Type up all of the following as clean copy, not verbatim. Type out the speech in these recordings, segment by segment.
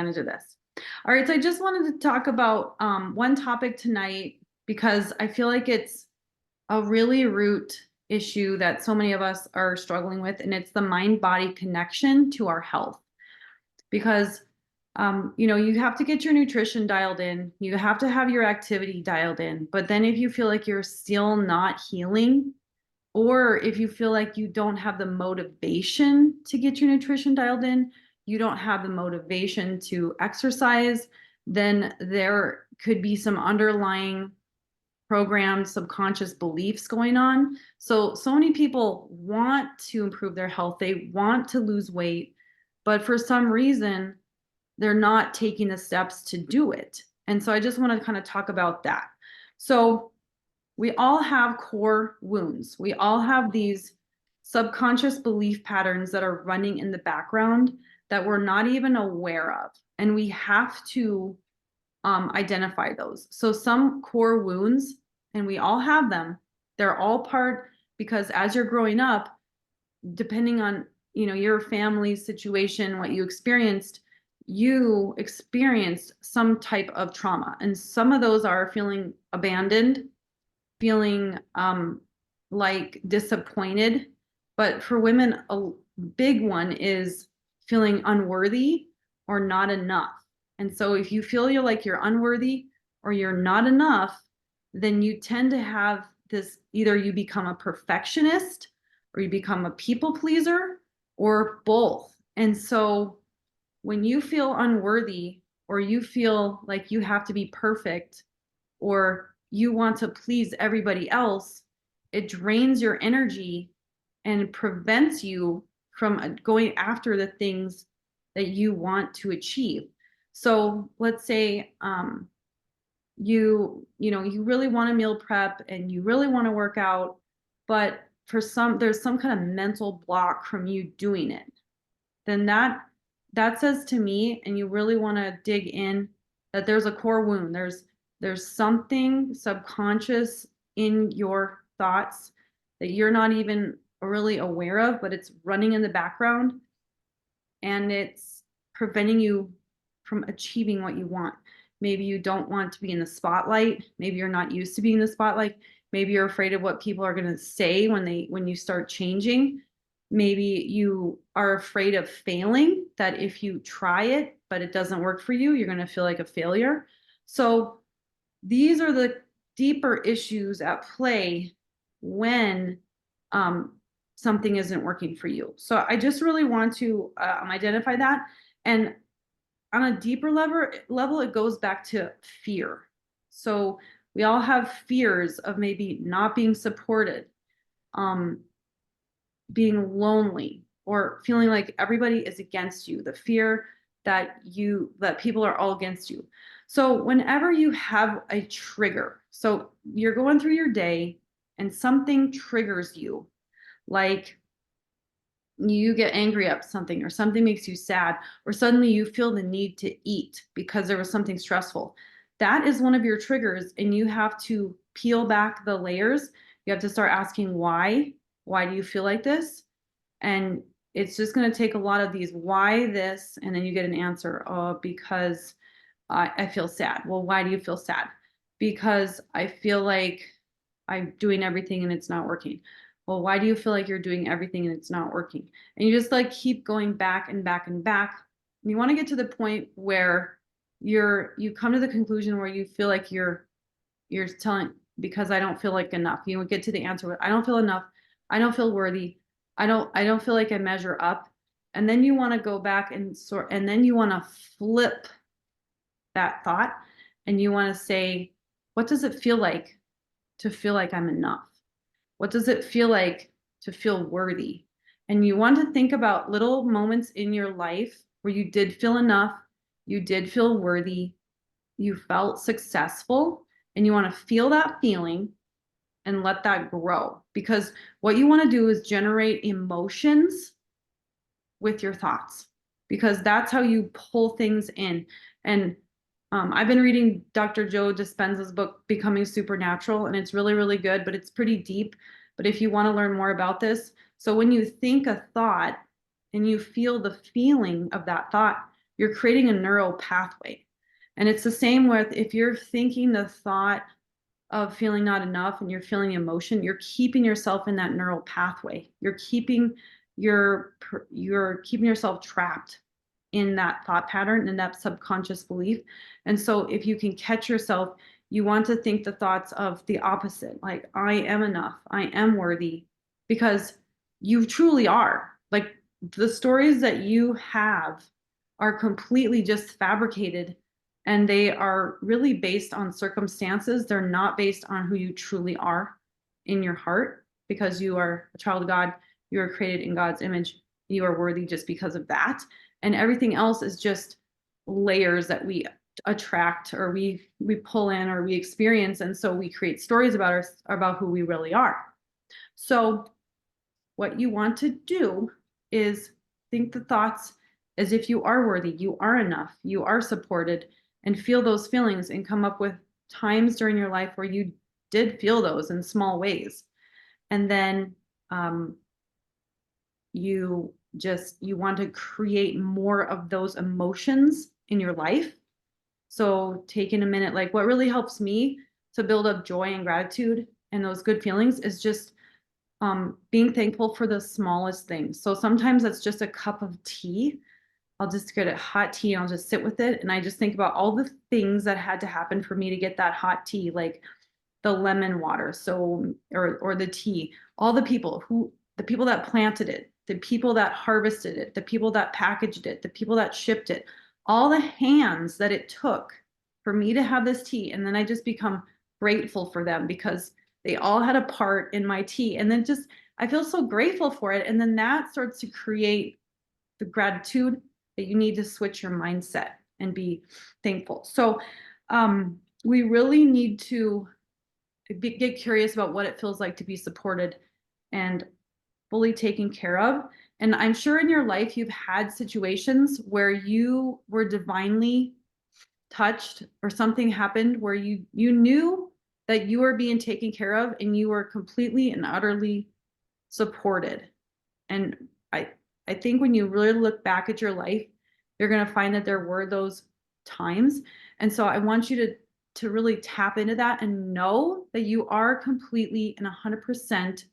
advantage of this. All right, so I just wanted to talk about one topic tonight because I feel like it's a really root issue that so many of us are struggling with, and it's the mind-body connection to our health. Because you have to get your nutrition dialed in, you have to have your activity dialed in, but then if you feel like you're still not healing, or if you feel like you don't have the motivation to get your nutrition dialed in, you don't have the motivation to exercise, then there could be some underlying programmed subconscious beliefs going on. So many people want to improve their health, they want to lose weight, but for some reason, they're not taking the steps to do it. And so I just want to kind of talk about that. So we all have core wounds. We all have these subconscious belief patterns that are running in the background that we're not even aware of. And we have to identify those. So some core wounds, and we all have them, they're all part, because as you're growing up, depending on your family situation, what you experienced some type of trauma. And some of those are feeling abandoned, feeling like disappointed. But for women, a big one is feeling unworthy or not enough. And so if you feel you're unworthy or you're not enough, then you tend to have this, either you become a perfectionist or you become a people pleaser or both. And so when you feel unworthy or you feel like you have to be perfect or you want to please everybody else, it drains your energy and prevents you from going after the things that you want to achieve. So let's say you really want to meal prep and you really want to work out, but there's some kind of mental block from you doing it. Then that says to me, and you really want to dig in, that there's a core wound. There's something subconscious in your thoughts that you're not even really aware of, but it's running in the background and it's preventing you from achieving what you want. Maybe you don't want to be in the spotlight. Maybe you're not used to being in the spotlight. Maybe you're afraid of what people are going to say when you start changing. Maybe you are afraid of failing, that if you try it, but it doesn't work for you, you're going to feel like a failure. So these are the deeper issues at play when something isn't working for you. So I just really want to identify that. And on a deeper level, it goes back to fear. So we all have fears of maybe not being supported, being lonely, or feeling like everybody is against you, the fear that people are all against you. So whenever you have a trigger, so you're going through your day and something triggers you, like you get angry at something or something makes you sad, or suddenly you feel the need to eat because there was something stressful, that is one of your triggers, and you have to peel back the layers. You have to start asking why do you feel like this? And it's just going to take a lot of these why this, and then you get an answer. Oh, because I feel sad. Well, why do you feel sad? Because I feel like I'm doing everything and it's not working. Well, why do you feel like you're doing everything and it's not working? And you just keep going back and back and back. And you want to get to the point where you come to the conclusion where you feel like you're telling, because I don't feel like enough. You get to the answer, I don't feel enough. I don't feel worthy. I don't feel like I measure up. And then you want to go back and then you want to flip that thought, and you want to say, what does it feel like to feel like I'm enough? What does it feel like to feel worthy? And you want to think about little moments in your life where you did feel enough, you did feel worthy, you felt successful, and you want to feel that feeling and let that grow. Because what you want to do is generate emotions with your thoughts, because that's how you pull things in. And I've been reading Dr. Joe Dispenza's book, Becoming Supernatural, and it's really, really good, but it's pretty deep. But if you want to learn more about this, so when you think a thought and you feel the feeling of that thought, you're creating a neural pathway. And it's the same with if you're thinking the thought of feeling not enough and you're feeling emotion, you're keeping yourself in that neural pathway. You're keeping yourself trapped in that thought pattern and that subconscious belief. And so if you can catch yourself, you want to think the thoughts of the opposite, like I am enough, I am worthy, because you truly are. Like the stories that you have are completely just fabricated, and they are really based on circumstances. They're not based on who you truly are in your heart, because you are a child of God. You are created in God's image. You are worthy just because of that. And everything else is just layers that we attract, or we pull in, or we experience. And so we create stories about who we really are. So what you want to do is think the thoughts as if you are worthy, you are enough, you are supported, and feel those feelings, and come up with times during your life where you did feel those in small ways. And then you want to create more of those emotions in your life. So taking a minute, like what really helps me to build up joy and gratitude and those good feelings is just being thankful for the smallest things. So sometimes that's just a cup of tea. I'll just get a hot tea and I'll just sit with it. And I just think about all the things that had to happen for me to get that hot tea, like the lemon water, so or the tea, all the people that planted it, the people that harvested it, the people that packaged it, the people that shipped it, all the hands that it took for me to have this tea. And then I just become grateful for them, because they all had a part in my tea. And then just I feel so grateful for it. And then that starts to create the gratitude that you need to switch your mindset and be thankful. So we really need to get curious about what it feels like to be supported and fully taken care of. And I'm sure in your life you've had situations where you were divinely touched, or something happened where you knew that you were being taken care of, and you were completely and utterly supported. And I think when you really look back at your life, you're going to find that there were those times. And so I want you to really tap into that and know that you are completely and 100%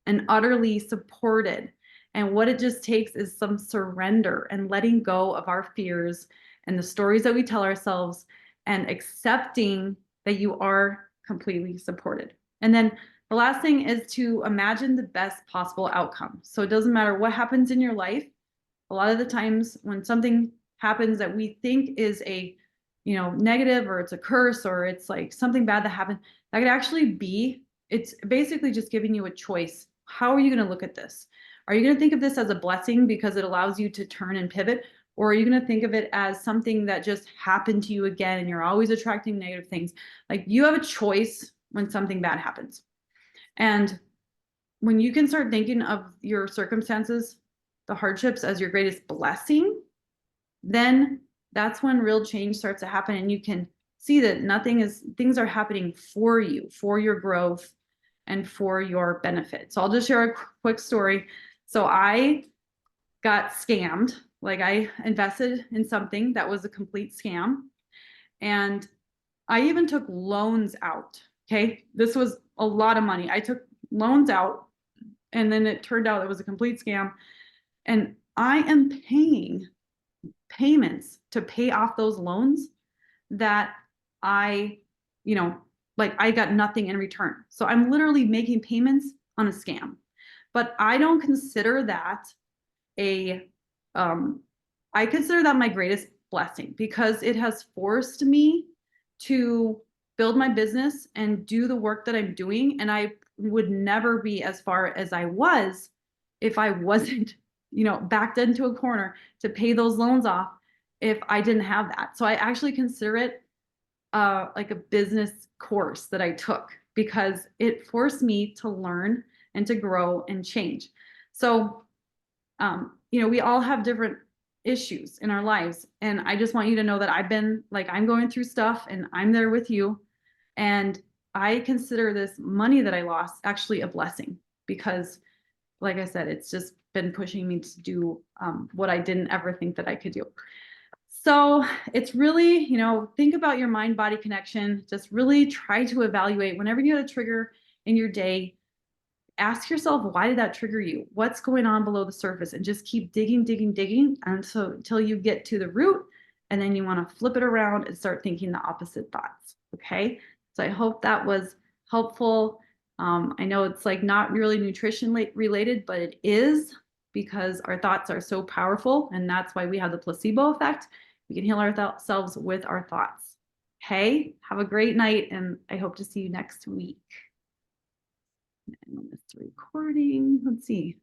and utterly supported. And what it just takes is some surrender and letting go of our fears and the stories that we tell ourselves, and accepting that you are completely supported. And then the last thing is to imagine the best possible outcome. So it doesn't matter what happens in your life. A lot of the times when something happens that we think is a negative, or it's a curse, or it's like something bad that happened, that could actually be, it's basically just giving you a choice. How are you going to look at this? Are you going to think of this as a blessing because it allows you to turn and pivot? Or are you going to think of it as something that just happened to you again, and you're always attracting negative things? Like, you have a choice when something bad happens. And when you can start thinking of your circumstances, the hardships, as your greatest blessing, then that's when real change starts to happen, and you can see that things are happening for you, for your growth and for your benefit. So I'll just share a quick story. So I got scammed. Like, I invested in something that was a complete scam, and I even took loans out. Okay. This was a lot of money. I took loans out, and then it turned out it was a complete scam. And I am paying payments to pay off those loans that I got nothing in return. So I'm literally making payments on a scam. But I don't consider that I consider that my greatest blessing, because it has forced me to build my business and do the work that I'm doing. And I would never be as far as I was if I wasn't, backed into a corner to pay those loans off, if I didn't have that. So I actually consider it like a business course that I took, because it forced me to learn and to grow and change. So, we all have different issues in our lives. And I just want you to know that I'm going through stuff, and I'm there with you. And I consider this money that I lost actually a blessing, because, like I said, it's just been pushing me to do what I didn't ever think that I could do. So it's really, think about your mind body connection. Just really try to evaluate whenever you have a trigger in your day. Ask yourself, why did that trigger you? What's going on below the surface? And just keep digging, digging, digging until you get to the root. And then you want to flip it around and start thinking the opposite thoughts. Okay. So I hope that was helpful. I know it's like not really nutrition related, but it is, because our thoughts are so powerful. And that's why we have the placebo effect. We can heal ourselves with our thoughts. Okay. Have a great night. And I hope to see you next week. And on this recording, let's see.